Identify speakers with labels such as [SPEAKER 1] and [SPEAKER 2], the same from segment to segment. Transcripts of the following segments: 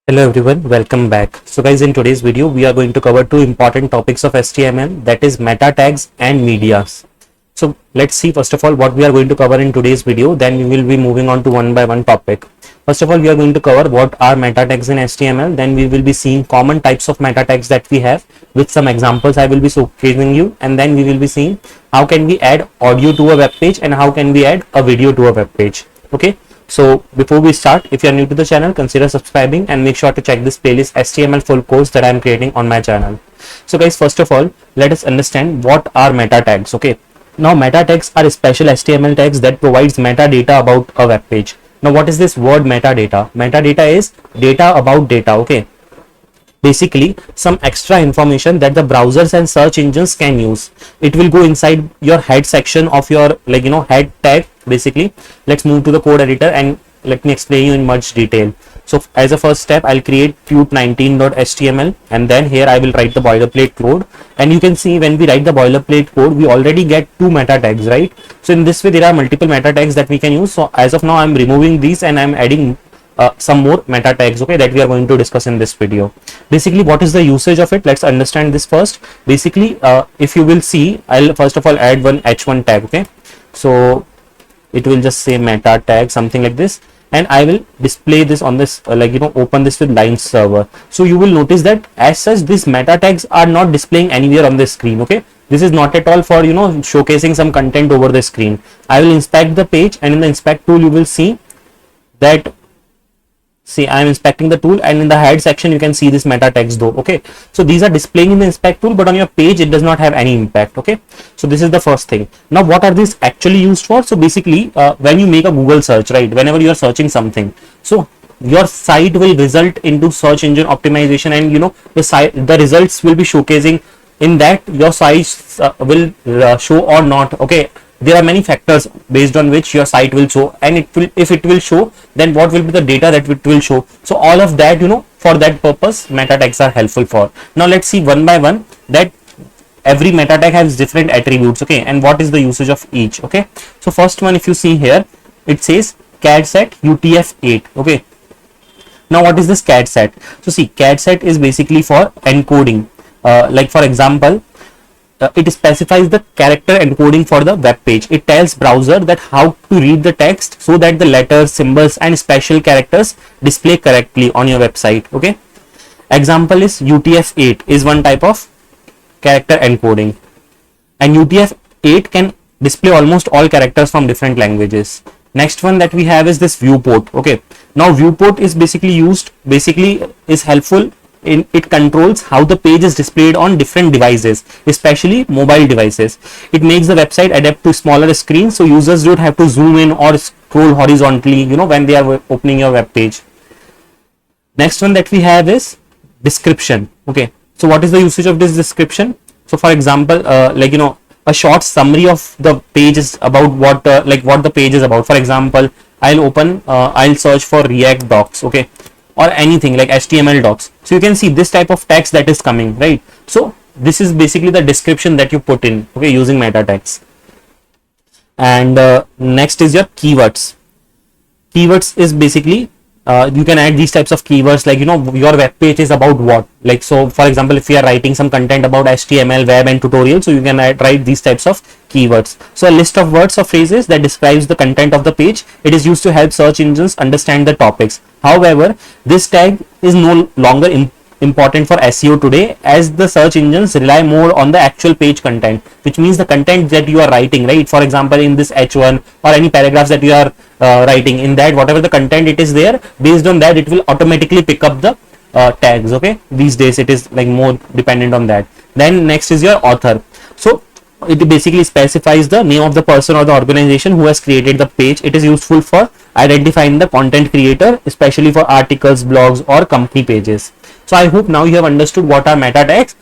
[SPEAKER 1] Hello everyone, welcome back. So guys, in today's video we are going to cover two important topics of HTML, that is meta tags and medias. So let's see first of all what we are going to cover in today's video, then we will be moving on to one by one topic. First of all, we are going to cover what are meta tags in HTML, then we will be seeing common types of meta tags that we have with some examples I will be showcasing you, and then we will be seeing how can we add audio to a web page and how can we add a video to a web page. Okay. So before we start, if you are new to the channel, consider subscribing and make sure to check this playlist HTML full course that I am creating on my channel. So guys, first of all, let us understand what are meta tags. Okay. Now meta tags are special HTML tags that provides metadata about a web page. Now what is this word metadata? Metadata is data about data. Okay. Basically some extra information that the browsers and search engines can use. It will go inside your head section of your head tag. Basically, let's move to the code editor and let me explain you in much detail. So as a first step, I'll create qt19.html and then here I will write the boilerplate code, and you can see when we write the boilerplate code we already get two meta tags, right? So in this way there are multiple meta tags that we can use. So as of now I'm removing these and I'm adding some more meta tags, okay, that we are going to discuss in this video. Basically, what is the usage of it? Let's understand this first. Basically, if you will see, I'll first of all add one h1 tag. Okay, so it will just say meta tag, something like this, and I will display this on this open this with line server. So you will notice that as such these meta tags are not displaying anywhere on the screen. Okay, this is not at all for showcasing some content over the screen. I will inspect the page, and in the inspect tool you will see that I am inspecting the tool, and in the head section you can see this meta tags though. Okay, so these are displaying in the inspect tool, but on your page it does not have any impact. Okay, so this is the first thing. Now what are these actually used for? So basically when you make a Google search, right, whenever you are searching something, so your site will result into search engine optimization, and the results will be showcasing in that your site will show or not. Okay, there are many factors based on which your site will show, and if it will show, then what will be the data that it will show. So all of that, for that purpose meta tags are helpful for. Now let's see one by one that every meta tag has different attributes, okay, and what is the usage of each. Okay, so first one, if you see here, it says cat set utf8. Okay, now what is this cat set? So see, cat set is basically for encoding, like for example, it specifies the character encoding for the web page. It tells browser that how to read the text so that the letters, symbols and special characters display correctly on your website. Okay, example is utf8 is one type of character encoding, and utf8 can display almost all characters from different languages. Next one that we have is this viewport. Okay, now viewport is basically helpful in it controls how the page is displayed on different devices, especially mobile devices. It makes the website adapt to smaller screens, so users don't have to zoom in or scroll horizontally when they are opening your web page. Next one that we have is description. Okay, so what is the usage of this description? So for example, a short summary of the page is about what the page is about. For example, I'll search for React docs, okay, or anything like HTML docs. So you can see this type of text that is coming, right? So this is basically the description that you put in, okay, using meta tags. And next is your keywords. Keywords is basically you can add these types of keywords, like your web page is about what, like, so for example, if you are writing some content about HTML, web and tutorial, so you can write these types of keywords. So a list of words or phrases that describes the content of the page. It is used to help search engines understand the topics. However, this tag is no longer important for SEO today, as the search engines rely more on the actual page content, which means the content that you are writing, right? For example, in this h1 or any paragraphs that you are writing, in that whatever the content it is there, based on that it will automatically pick up the tags. Okay, these days it is like more dependent on that. Then next is your author. So it basically specifies the name of the person or the organization who has created the page. It is useful for identifying the content creator, especially for articles, blogs or company pages. So I hope now you have understood what are meta tags.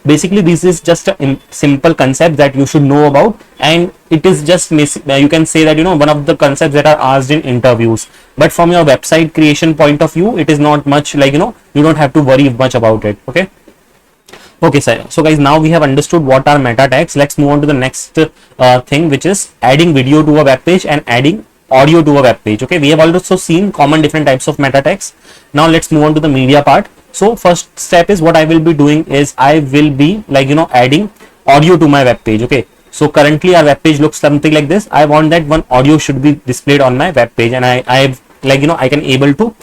[SPEAKER 1] Basically this is just a simple concept that you should know about, and it is just you can say that one of the concepts that are asked in interviews, but from your website creation point of view it is not much, like you don't have to worry much about it. Okay, sir. So guys, now we have understood what are meta tags. Let's move on to the next thing, which is adding video to a web page and adding audio to a web page. Okay, we have also seen common different types of meta tags. Now let's move on to the media part. So first step is what I will be doing is I will be adding audio to my web page. Okay, so currently our web page looks something like this. I want that one audio should be displayed on my web page, and I can able to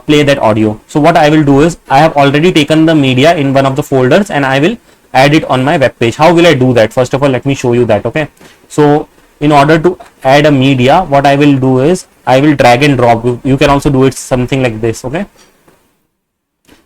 [SPEAKER 1] play that audio. So what I will do is I have already taken the media in one of the folders and I will add it on my web page. How will I do that? First of all, let me show you that. Okay, so in order to add a media, what I will do is I will drag and drop. You can also do it something like this. Okay,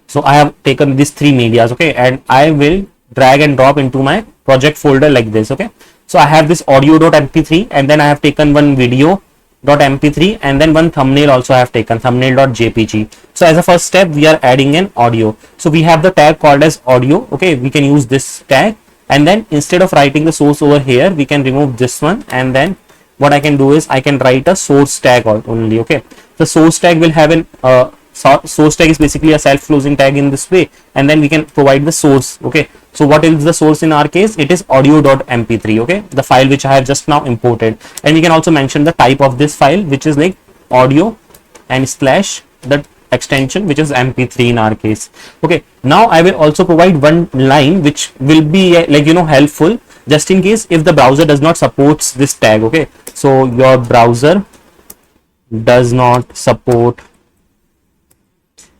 [SPEAKER 1] so I have taken these three medias. Okay, and I will drag and drop into my project folder like this. Okay, so I have this audio.mp3 and then I have taken one video.mp3 and then one thumbnail also I have taken, thumbnail.jpg. So as a first step we are adding an audio. So we have the tag called as audio. Okay, we can use this tag, and then instead of writing the source over here we can remove this one, and then what I can do is I can write a source tag only. Okay, the source tag will have an source tag is basically a self-closing tag in this way, and then we can provide the source. Okay, so what is the source in our case? It is audio.mp3. okay, the file which I have just now imported, and we can also mention the type of this file, which is like audio and slash the extension, which is mp3 in our case. Okay, now I will also provide one line which will be helpful just in case if the browser does not supports this tag. Okay, so your browser does not support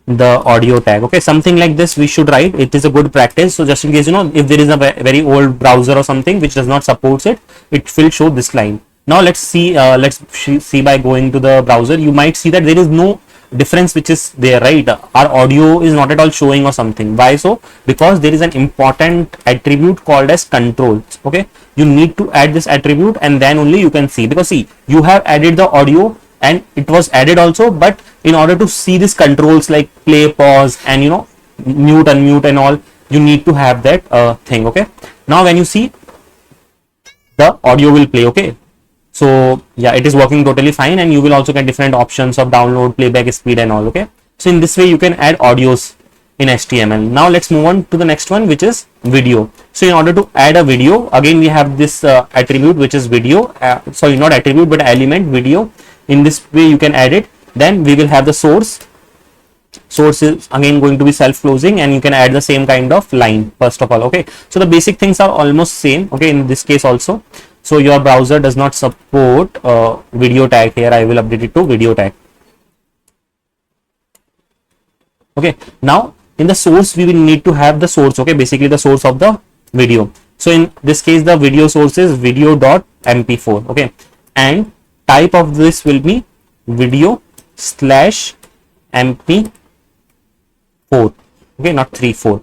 [SPEAKER 1] the audio tag. Okay, something like this we should write. It is a good practice. So just in case if there is a very old browser or something which does not supports it, it will show this line. Now let's see by going to the browser. You might see that there is no difference which is there, right? Our audio is not at all showing or something. Why so? Because there is an important attribute called as controls. Okay, you need to add this attribute and then only you can see, because see, you have added the audio and it was added also, but in order to see these controls like play, pause, and mute, unmute and all, you need to have that thing. Okay, now when you see, the audio will play. Okay, so yeah, it is working totally fine, and you will also get different options of download, playback speed and all. Okay, so in this way you can add audios in HTML. Now let's move on to the next one, which is video. So in order to add a video, again we have this attribute which is video, sorry, not attribute but element, video. In this way you can add it. Then we will have the source. Source is again going to be self-closing, and you can add the same kind of line first of all. Okay, so the basic things are almost same. Okay, in this case also. So your browser does not support video tag. Here I will update it to video tag. Okay, now in the source we will need to have the source. Okay, basically the source of the video. So in this case the video source is video.mp4. okay, and type of this will be video /mp4. okay, not 34.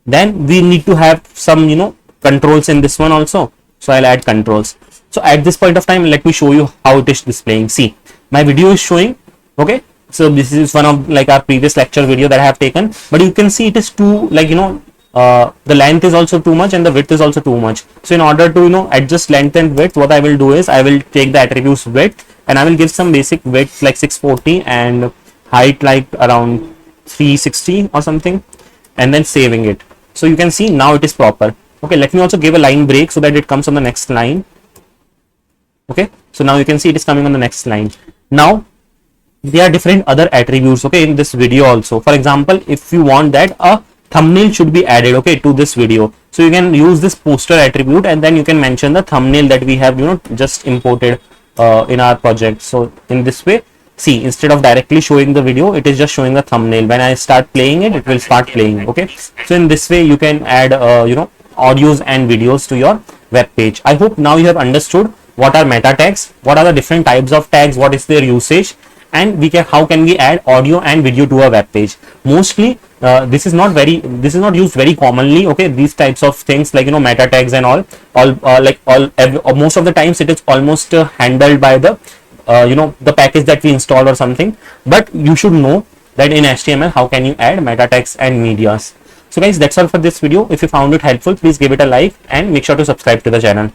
[SPEAKER 1] Then we need to have some controls in this one also. So I'll add controls. So at this point of time, let me show you how it is displaying. See, my video is showing. Okay, so this is one of our previous lecture video that I have taken, but you can see it is too the length is also too much and the width is also too much. So in order to adjust length and width, what I will do is I will take the attributes width and I will give some basic width like 640 and height like around 360 or something, and then saving it. So you can see now it is proper. Okay, let me also give a line break so that it comes on the next line. Okay, so now you can see it is coming on the next line. Now there are different other attributes, okay, in this video also. For example, if you want that a thumbnail should be added, okay, to this video, so you can use this poster attribute and then you can mention the thumbnail that we have just imported in our project. So in this way, see, instead of directly showing the video, it is just showing the thumbnail. When I start playing it, it will start playing. Okay, so in this way you can add audios and videos to your web page. I hope now you have understood what are meta tags, what are the different types of tags, what is their usage, and how can we add audio and video to a web page. Mostly this is not used very commonly. Okay, these types of things like meta tags and all most of the times it is almost handled by the the package that we install or something. But you should know that in HTML how can you add meta tags and medias. So guys, that's all for this video. If you found it helpful, please give it a like and make sure to subscribe to the channel.